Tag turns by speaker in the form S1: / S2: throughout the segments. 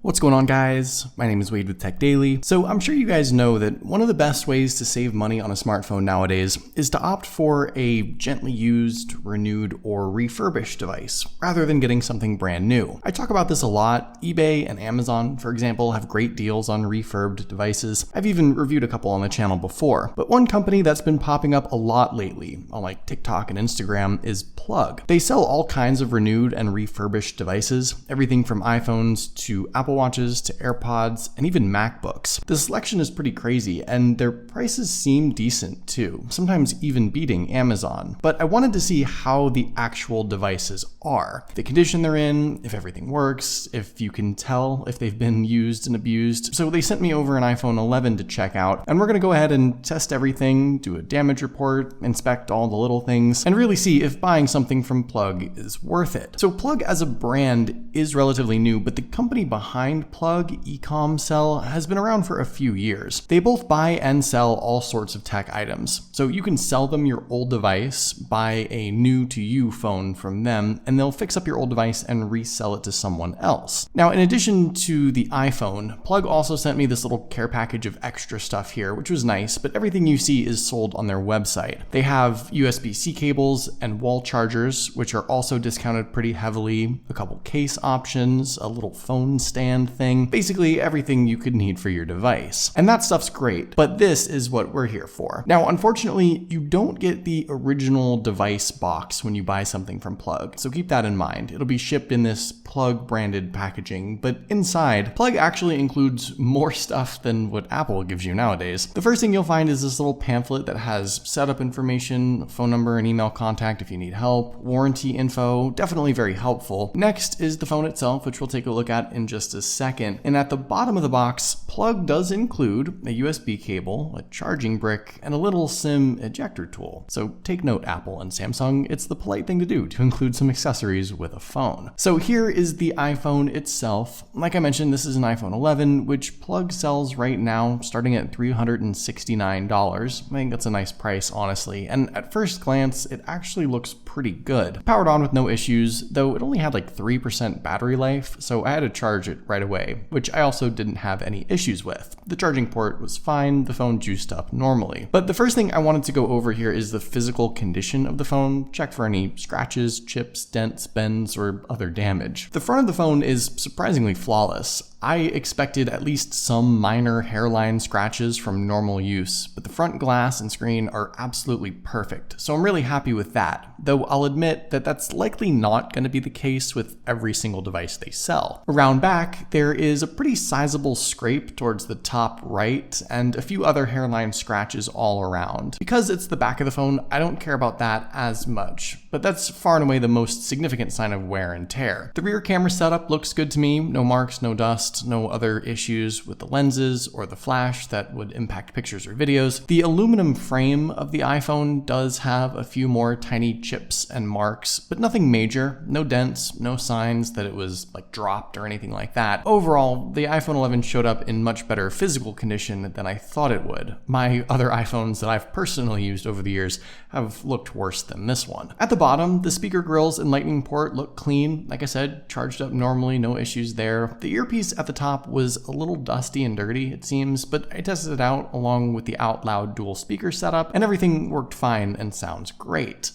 S1: What's going on, guys? My name is Wade with TechDaily. So I'm sure you guys know that one of the best ways to save money on a smartphone nowadays is to opt for a gently used, renewed, or refurbished device, rather than getting something brand new. I talk about this a lot. eBay and Amazon, for example, have great deals on refurbed devices. I've even reviewed a couple on the channel before. But one company that's been popping up a lot lately, on like TikTok and Instagram, is Plug. They sell all kinds of renewed and refurbished devices, everything from iPhones to Apple Watches to AirPods and even MacBooks. The selection is pretty crazy, and their prices seem decent too, sometimes even beating Amazon. But I wanted to see how the actual devices are, the condition they're in, if everything works, if you can tell if they've been used and abused. So they sent me over an iPhone 11 to check out, and we're gonna go ahead and test everything, do a damage report, inspect all the little things, and really see if buying something from Plug is worth it. So Plug as a brand is relatively new, but the company behind Plug, EcomCell, has been around for a few years. They both buy and sell all sorts of tech items. So you can sell them your old device, buy a new to you phone from them, and they'll fix up your old device and resell it to someone else. Now, in addition to the iPhone, Plug also sent me this little care package of extra stuff here, which was nice, but everything you see is sold on their website. They have USB-C cables and wall chargers, which are also discounted pretty heavily, a couple case options, a little phone stand thing, basically everything you could need for your device. And that stuff's great, but this is what we're here for. Now, unfortunately, you don't get the original device box when you buy something from Plug, so keep that in mind. It'll be shipped in this Plug branded packaging, but inside, Plug actually includes more stuff than what Apple gives you nowadays. The first thing you'll find is this little pamphlet that has setup information, phone number and email contact if you need help, warranty info, definitely very helpful. Next is the phone itself, which we'll take a look at in just a second. And at the bottom of the box, Plug does include a USB cable, a charging brick, and a little SIM ejector tool. So take note, Apple and Samsung, it's the polite thing to do to include some accessories with a phone. So here is the iPhone itself. Like I mentioned, this is an iPhone 11, which Plug sells right now starting at $369. I think that's a nice price, honestly. And at first glance, it actually looks pretty good. Powered on with no issues, though it only had like 3% battery life, so I had to charge it right away, which I also didn't have any issues with. The charging port was fine, the phone juiced up normally. But the first thing I wanted to go over here is the physical condition of the phone, check for any scratches, chips, dents, bends, or other damage. The front of the phone is surprisingly flawless. I expected at least some minor hairline scratches from normal use, but the front glass and screen are absolutely perfect, so I'm really happy with that, though I'll admit that that's likely not going to be the case with every single device they sell. Around back, there is a pretty sizable scrape towards the top right, and a few other hairline scratches all around. Because it's the back of the phone, I don't care about that as much, but that's far and away the most significant sign of wear and tear. The rear camera setup looks good to me, no marks, no dust, no other issues with the lenses or the flash that would impact pictures or videos. The aluminum frame of the iPhone does have a few more tiny chips and marks, but nothing major, no dents, no signs that it was like dropped or anything like that. Overall, the iPhone 11 showed up in much better physical condition than I thought it would. My other iPhones that I've personally used over the years have looked worse than this one. At the bottom, the speaker grills and lightning port look clean. Like I said, charged up normally, no issues there. The earpiece at the top was a little dusty and dirty, it seems, but I tested it out along with the out loud dual speaker setup, and everything worked fine and sounds great.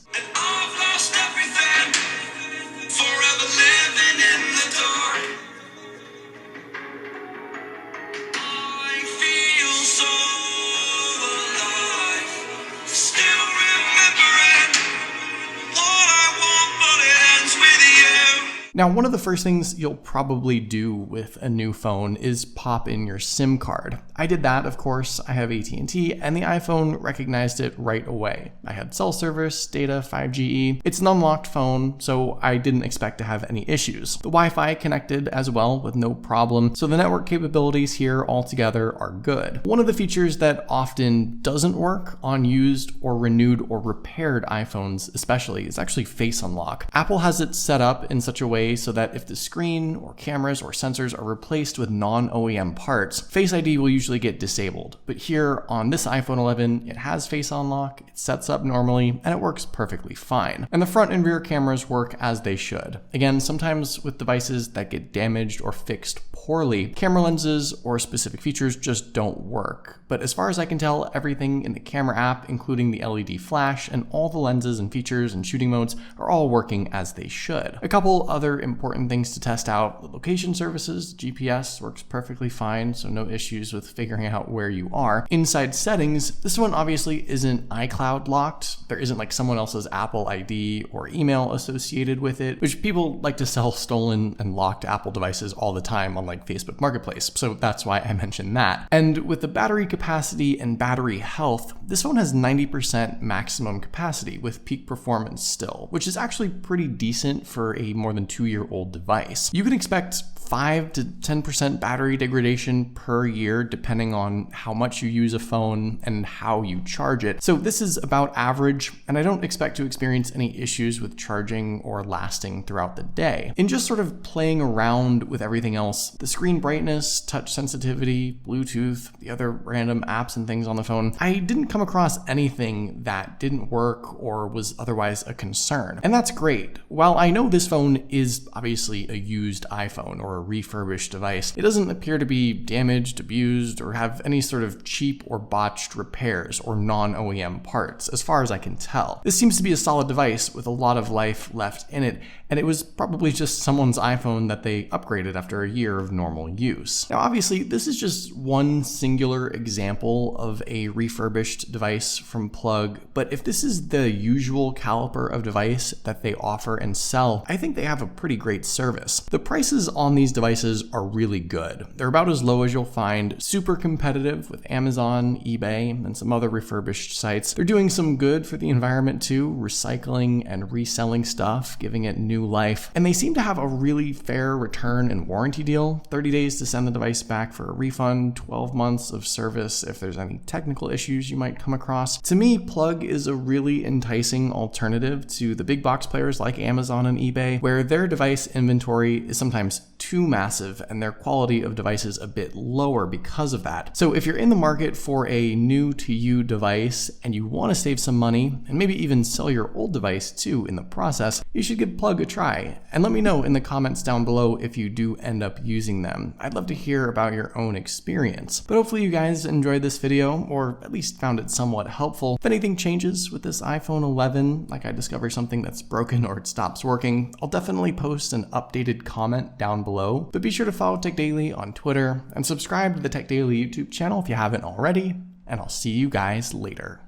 S1: Now, one of the first things you'll probably do with a new phone is pop in your SIM card. I did that, of course. I have AT&T, and the iPhone recognized it right away. I had cell service, data, 5GE. It's an unlocked phone, so I didn't expect to have any issues. The Wi-Fi connected as well with no problem, so the network capabilities here altogether are good. One of the features that often doesn't work on used or renewed or repaired iPhones especially is actually Face Unlock. Apple has it set up in such a way way so that if the screen or cameras or sensors are replaced with non-OEM parts, Face ID will usually get disabled. But here on this iPhone 11, it has Face Unlock, it sets up normally, and it works perfectly fine. And the front and rear cameras work as they should. Again, sometimes with devices that get damaged or fixed poorly, camera lenses or specific features just don't work. But as far as I can tell, everything in the camera app, including the LED flash and all the lenses and features and shooting modes, are all working as they should. A couple other important things to test out: the location services, GPS works perfectly fine, so no issues with figuring out where you are. Inside settings, this one obviously isn't iCloud locked. There isn't like someone else's Apple ID or email associated with it, which people like to sell stolen and locked Apple devices all the time on like Facebook Marketplace, so that's why I mentioned that. And with the battery capacity and battery health, this phone has 90% maximum capacity with peak performance still, which is actually pretty decent for a more than 2-year-old device. You can expect 5 to 10% battery degradation per year depending on how much you use a phone and how you charge it. So this is about average, and I don't expect to experience any issues with charging or lasting throughout the day. In just sort of playing around with everything else, the screen brightness, touch sensitivity, Bluetooth, the other random apps and things on the phone, I didn't come across anything that didn't work or was otherwise a concern. And that's great. While I know this phone is obviously a used iPhone or a refurbished device, it doesn't appear to be damaged, abused, or have any sort of cheap or botched repairs or non-OEM parts, as far as I can tell. This seems to be a solid device with a lot of life left in it, and it was probably just someone's iPhone that they upgraded after a year of normal use. Now, obviously, this is just one singular example of a refurbished device from Plug, but if this is the usual caliber of device that they offer and sell, I think they have a pretty great service. The prices on these devices are really good. They're about as low as you'll find, super competitive with Amazon, eBay, and some other refurbished sites. They're doing some good for the environment too, recycling and reselling stuff, giving it new life. And they seem to have a really fair return and warranty deal: 30 days to send the device back for a refund, 12 months of service if there's any technical issues you might come across. To me, Plug is a really enticing alternative to the big box players like Amazon and eBay, where their device inventory is sometimes too massive and their quality of devices a bit lower because of that. So if you're in the market for a new to you device and you want to save some money and maybe even sell your old device too in the process, you should give Plug a try. And let me know in the comments down below if you do end up using them. I'd love to hear about your own experience. But hopefully you guys enjoyed this video, or at least found it somewhat helpful. If anything changes with this iPhone 11, like I discover something that's broken or it stops working, I'll definitely post an updated comment down below. But be sure to follow TechDaily on Twitter and subscribe to the TechDaily YouTube channel if you haven't already, and I'll see you guys later.